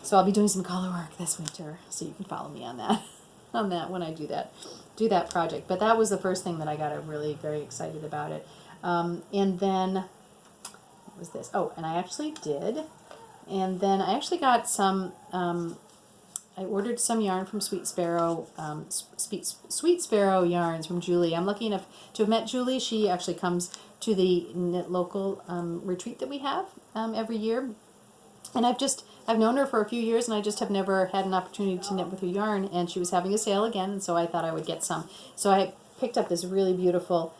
Speaker 1: So I'll be doing some color work this winter, so you can follow me on that when I do that project. But that was the first thing that I got really very excited about it. And then what was this? Oh, and I actually got some. I ordered some yarn from Sweet Sparrow, Sweet Sparrow yarns from Julie. I'm lucky enough to have met Julie. She actually comes to the Knit Local retreat that we have every year. And I've known her for a few years, and I just have never had an opportunity to knit with her yarn. And she was having a sale again, and so I thought I would get some. So I picked up this really beautiful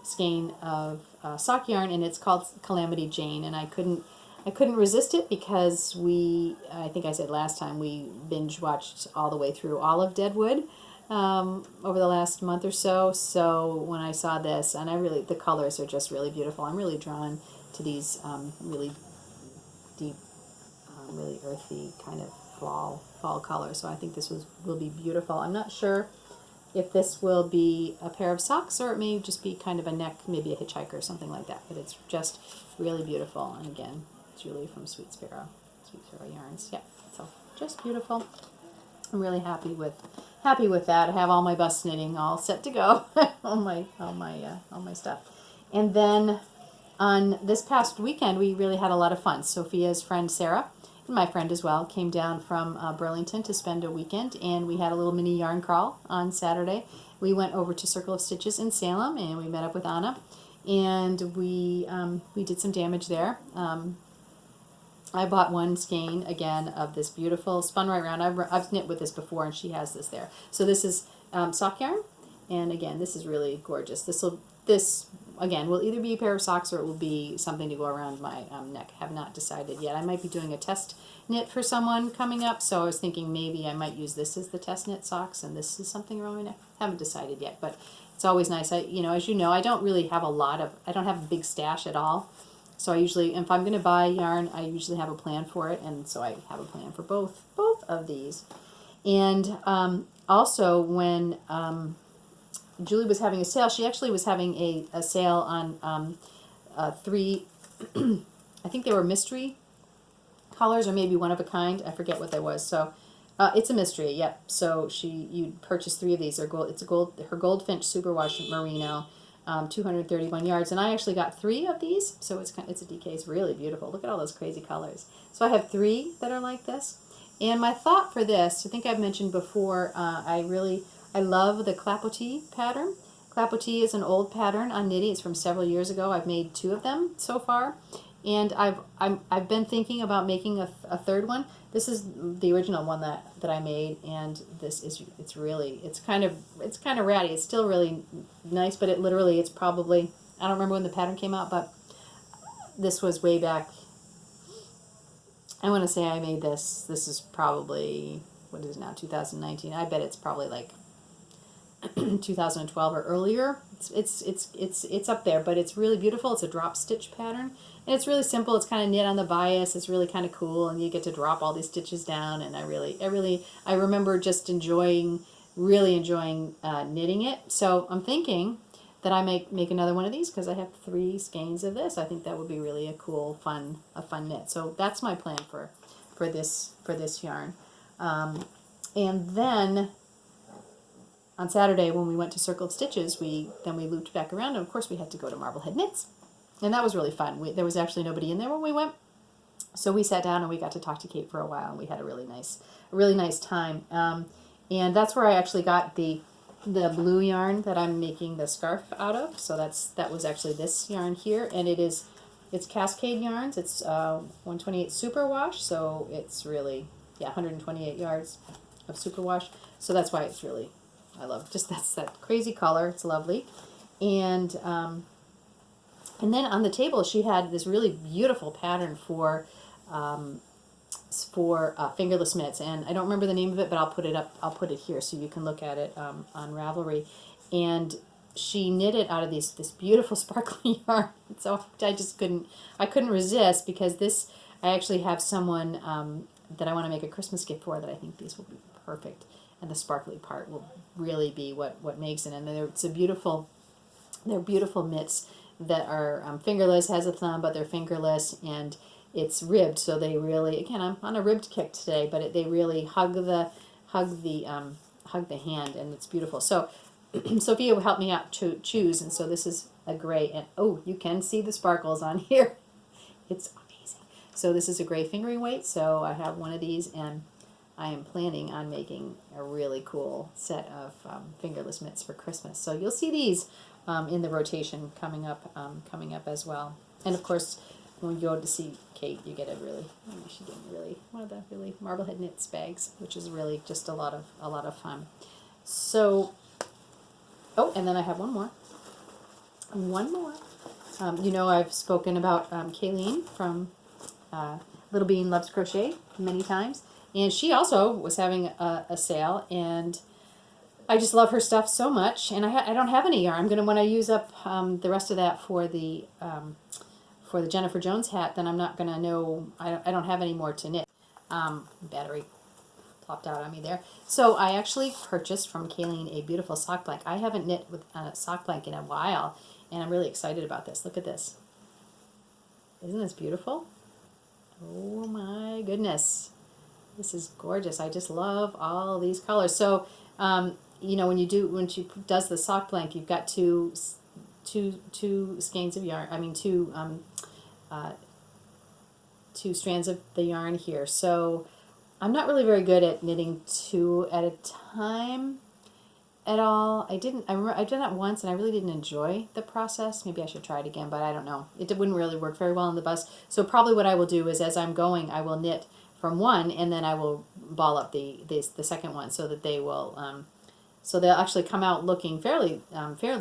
Speaker 1: skein of sock yarn, and it's called Calamity Jane. And I couldn't resist it because I think I said last time, we binge watched all the way through all of Deadwood over the last month or so. So when I saw this, and the colors are just really beautiful. I'm really drawn to these really deep, really earthy kind of fall colors. So I think this will be beautiful. I'm not sure if this will be a pair of socks or it may just be kind of a neck, maybe a hitchhiker or something like that. But it's just really beautiful. And again, Julie from Sweet Sparrow Yarns. Yeah, so just beautiful. I'm really happy with that. I have all my bust knitting all set to go. all my stuff. And then on this past weekend, we really had a lot of fun. Sophia's friend Sarah, and my friend as well, came down from Burlington to spend a weekend, and we had a little mini yarn crawl on Saturday. We went over to Circle of Stitches in Salem, and we met up with Anna, and we did some damage there. I bought one skein again of this beautiful spun right round. I've knit with this before, and she has this there. So this is sock yarn, and again, this is really gorgeous. This again will either be a pair of socks or it will be something to go around my neck. Have not decided yet. I might be doing a test knit for someone coming up, so I was thinking maybe I might use this as the test knit socks, and this is something around my neck. Haven't decided yet, but it's always nice. As you know, I don't really have I don't have a big stash at all. So I usually, if I'm going to buy yarn, I usually have a plan for it, and so I have a plan for both of these. And also, when Julie was having a sale, she actually was having a sale on 3, I think they were mystery colors, or maybe one of a kind. I forget what they was. So it's a mystery, yep. So you purchase 3 of these. Her Goldfinch Superwash Merino. 231 yards, and I actually got 3 of these, so it's a DK. It's really beautiful. Look at all those crazy colors. So I have 3 that are like this, and my thought for this, I think I've mentioned before, I love the Clapotis pattern. Clapotis is an old pattern on knitting. It's from several years ago. I've made 2 of them so far, and I've been thinking about making a third one. This is the original one that I made, and it's kind of ratty. It's still really nice, but it's probably, I don't remember when the pattern came out, but this was way back. I want to say I made this. This is probably, what is it now, 2019. I bet it's probably like 2012 or earlier. It's up there, but it's really beautiful. It's a drop stitch pattern, and it's really simple. It's kind of knit on the bias. It's really kind of cool, and you get to drop all these stitches down. And I remember just really enjoying knitting it. So I'm thinking that I make another one of these because I have 3 skeins of this. I think that would be really a cool, fun knit. So that's my plan for this yarn. And then on Saturday, when we went to Circle of Stitches, we looped back around, and of course we had to go to Marblehead Knits, and that was really fun. There was actually nobody in there when we went, so we sat down and we got to talk to Kate for a while, and we had a really nice time. And that's where I actually got the blue yarn that I'm making the scarf out of. So that was actually this yarn here, and it's Cascade yarns. It's 128 superwash, so it's really 128 yards of superwash. So that's why it's really, I love that's that crazy color. It's lovely. And then on the table she had this really beautiful pattern for fingerless mitts, and I don't remember the name of it, but I'll put it here so you can look at it on Ravelry. And she knit it out of this beautiful sparkly yarn. So I couldn't resist, because I actually have someone that I want to make a Christmas gift for, that I think these will be perfect, and the sparkly part will really be what makes it. And they're beautiful mitts that are fingerless, has a thumb, but they're fingerless, and it's ribbed, so they really, again, I'm on a ribbed kick today, but they really hug the hand, and it's beautiful. So Sophia will help me out to choose, and so this is a gray, and oh, you can see the sparkles on here. It's amazing. So this is a gray fingering weight, so I have one of these, and I am planning on making a really cool set of fingerless mitts for Christmas. So you'll see these in the rotation coming up as well. And of course, when you go to see Kate, you get she gave me really one of the really Marblehead knits bags, which is really just a lot of fun. So, oh, and then I have one more. I've spoken about Kayleen from Little Bean Loves Crochet many times, and she also was having a sale, and I just love her stuff so much. And I don't have any yarn. When I use up the rest of that for the Jennifer Jones hat, then I'm not gonna know. I don't have any more to knit. Battery plopped out on me there. So I actually purchased from Kayleen a beautiful sock blanket. I haven't knit with a sock blanket in a while, and I'm really excited about this. Look at this. Isn't this beautiful? Oh my goodness. This is gorgeous. I just love all these colors. So, when she does the sock blanket, you've got two skeins of yarn. Two strands of the yarn here. So I'm not really very good at knitting two at a time at all. I remember I did that once and I really didn't enjoy the process. Maybe I should try it again, but I don't know. It wouldn't really work very well on the bus. So probably what I will do is, as I'm going, I will knit from one, and then I will ball up the second one, so that they will so they'll actually come out looking fairly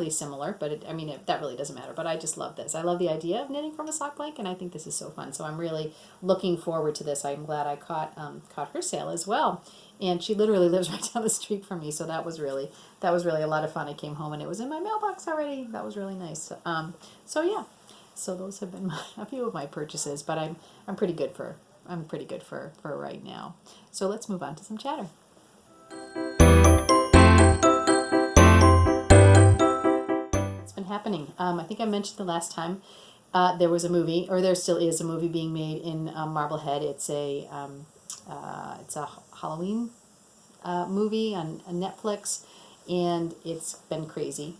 Speaker 1: similar. But that really doesn't matter. But I just love this. I love the idea of knitting from a sock blanket, and I think this is so fun. So I'm really looking forward to this. I'm glad I caught her sale as well. And she literally lives right down the street from me, so that was really a lot of fun. I came home and it was in my mailbox already. That was really nice. So yeah, so those have been a few of my purchases, but I'm pretty good for right now. So let's move on to some chatter. What's been happening? I think I mentioned the last time there was a movie, or there still is a movie being made in Marblehead. It's a Halloween movie on Netflix, and it's been crazy.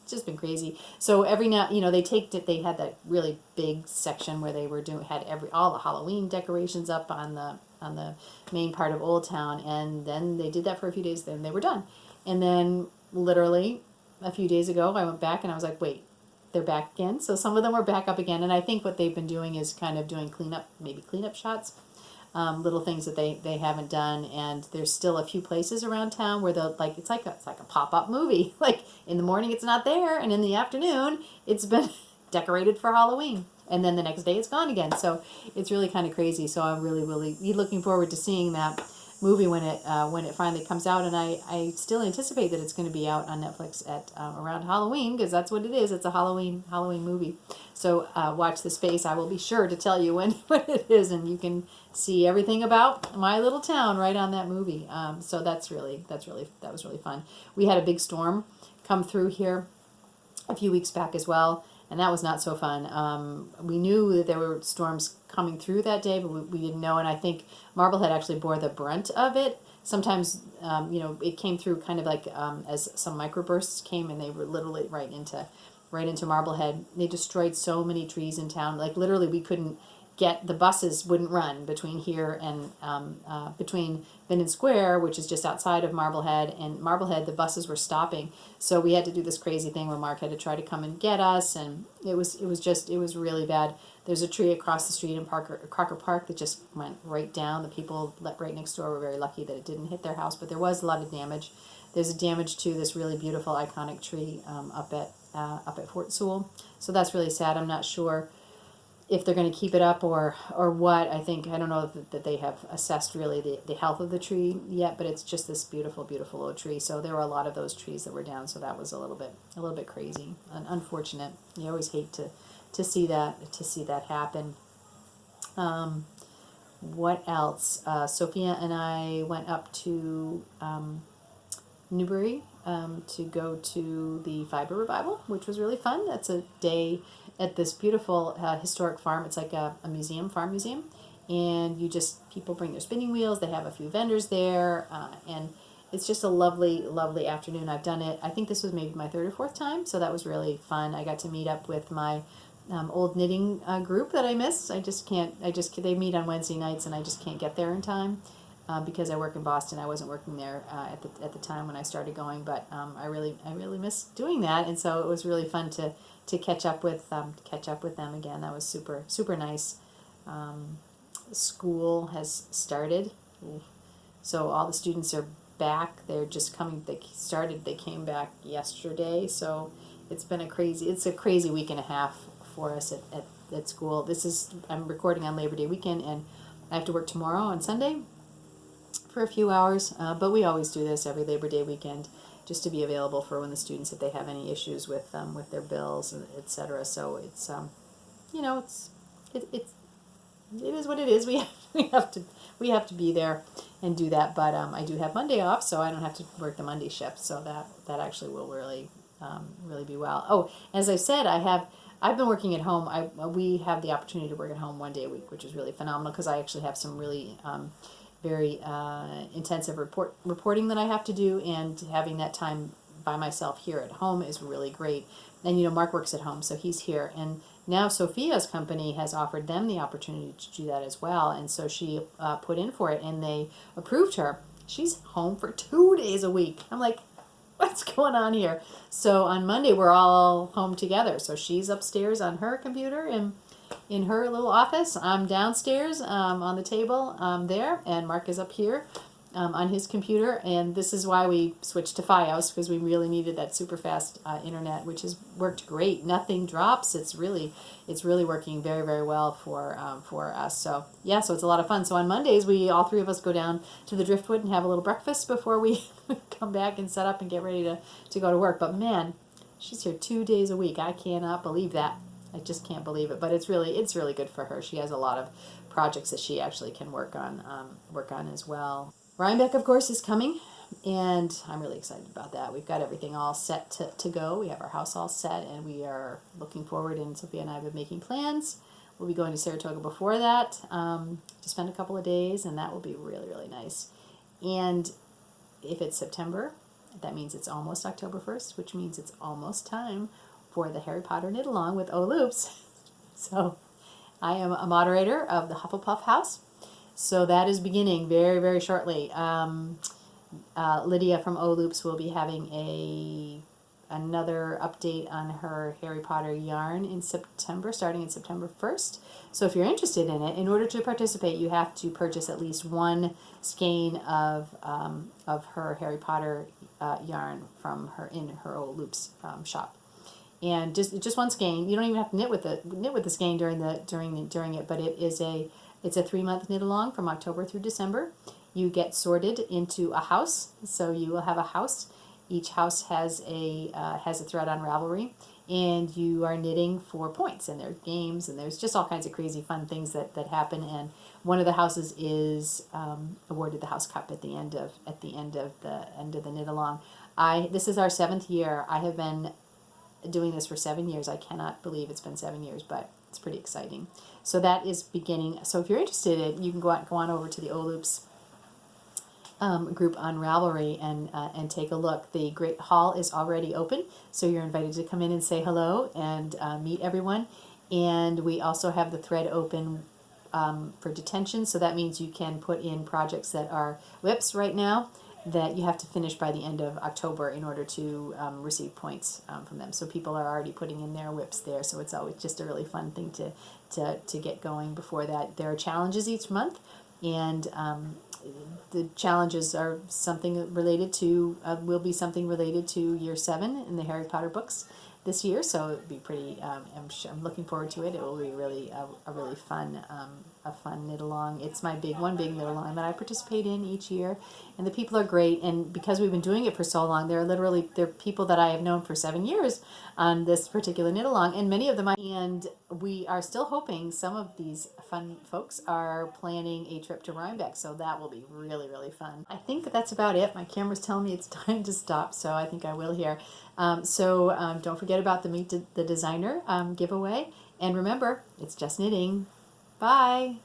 Speaker 1: It's just been crazy. So every now, they had that really big section where they were had all the Halloween decorations up on the main part of Old Town, and then they did that for a few days. Then they were done, and then literally a few days ago, I went back and I was like, wait, they're back again. So some of them were back up again, and I think what they've been doing is kind of doing cleanup shots. Little things that they haven't done, and there's still a few places around town where it's like a pop-up movie. Like in the morning it's not there, and in the afternoon it's been decorated for Halloween, and then the next day it's gone again. So it's really kind of crazy. So I'm really looking forward to seeing that movie when it finally comes out, and I still anticipate that it's going to be out on Netflix at around Halloween, because that's what it is. It's a Halloween movie. So watch the space. I will be sure to tell you when it is, and you can see everything about my little town right on that movie. So that was really fun. We had a big storm come through here a few weeks back as well, and that was not so fun. We knew that there were storms coming through that day, but we didn't know, and I think Marblehead actually bore the brunt of it. Sometimes, it came through kind of like as some microbursts came, and they were literally right into Marblehead. They destroyed so many trees in town. Like literally, we couldn't the buses wouldn't run between here and between Minden Square, which is just outside of Marblehead, and Marblehead. The buses were stopping, so we had to do this crazy thing where Mark had to try to come and get us, and it was really bad. There's a tree across the street in Crocker Park that just went right down. The people right next door were very lucky that it didn't hit their house, but there was a lot of damage. There's a damage to this really beautiful iconic tree up at Fort Sewell, so that's really sad. I'm not sure if they're going to keep it up or what. I don't know that they have assessed really the health of the tree yet, but it's just this beautiful, beautiful old tree. So there were a lot of those trees that were down, so that was a little bit crazy and unfortunate. You always hate to see that happen. What else? Sophia and I went up to Newbury to go to the Fiber Revival, which was really fun. That's a day at this beautiful historic farm. It's like a farm museum, and people bring their spinning wheels. They have a few vendors there, and it's just a lovely, lovely afternoon. I've done it. I think this was maybe my third or fourth time, so that was really fun. I got to meet up with my old knitting group that I miss. They meet on Wednesday nights, and I just can't get there in time. because I work in Boston. I wasn't working there at the time when I started going, but I really miss doing that, and so it was really fun to catch up with them again. That was super nice. School has started, so all the students are back. They're just coming. They came back yesterday, so it's a crazy week and a half for us at school. I'm recording on Labor Day weekend, and I have to work tomorrow on Sunday for a few hours, but we always do this every Labor Day weekend, just to be available for when the students, if they have any issues with their bills, etc. So it's it is what it is. We have to be there and do that. But I do have Monday off, so I don't have to work the Monday shift. So that actually will really be well. Oh, as I said, I've been working at home. We have the opportunity to work at home 1 day a week, which is really phenomenal because I actually have some really very intensive reporting that I have to do, and having that time by myself here at home is really great. And Mark works at home, so he's here. And now Sophia's company has offered them the opportunity to do that as well, and so she put in for it, and they approved her. She's home for 2 days a week. I'm like, what's going on here? So on Monday we're all home together. So she's upstairs on her computer and in her little office. I'm downstairs on the table there, and Mark is up here on his computer. And this is why we switched to Fios, because we really needed that super fast internet, which has worked great. Nothing drops. It's really working very, very well for us. So yeah, so it's a lot of fun. So on Mondays we all three of us go down to the Driftwood and have a little breakfast before we come back and set up and get ready to go to work. But man, she's here 2 days a week. I cannot believe that. I just can't believe it, but it's really good for her. She has a lot of projects that she actually can work on as well. Rhinebeck, of course, is coming, and I'm really excited about that. We've got everything all set to go. We have our house all set, and we are looking forward, and Sophia and I have been making plans. We'll be going to Saratoga before that to spend a couple of days, and that will be really nice. And if it's September, that means it's almost October 1st, which means it's almost time for the Harry Potter Knit Along with O Loops. So I am a moderator of the Hufflepuff House. So that is beginning very, very shortly. Lydia from O Loops will be having another update on her Harry Potter yarn in September, starting in September 1st. So if you're interested in it, in order to participate, you have to purchase at least one skein of her Harry Potter yarn from her in her O Loops shop. And just one skein. You don't even have to knit with the skein during it, but it's a 3-month knit along from October through December. You get sorted into a house, so you will have a house. Each house has a thread on Ravelry, and you are knitting for points. And there's games, and there's just all kinds of crazy fun things that happen. And one of the houses is awarded the house cup at the end of the knit along. This is our 7th year. I have been doing this for 7 years. I cannot believe it's been 7 years, but it's pretty exciting. So that is beginning. So if you're interested, you can go on over to the O Loops group on Ravelry and take a look. The Great Hall is already open, so you're invited to come in and say hello and meet everyone. And we also have the thread open for detention, so that means you can put in projects that are WIPs right now that you have to finish by the end of October in order to receive points from them. So people are already putting in their WIPs there, so it's always just a really fun thing to get going before that. There are challenges each month, and the challenges are something related to, will be something related to year 7 in the Harry Potter books this year, so it'll be pretty, I'm looking forward to it. It will be really a really fun knit along. It's my big knit along that I participate in each year, and the people are great. And because we've been doing it for so long, they're people that I have known for 7 years on this particular knit along, and many of them and we are still hoping some of these fun folks are planning a trip to Rhinebeck, so that will be really fun. I think that's about it. My camera's telling me it's time to stop, so I think I will here. Don't forget about the Meet the Designer giveaway, and remember, it's just knitting. Bye!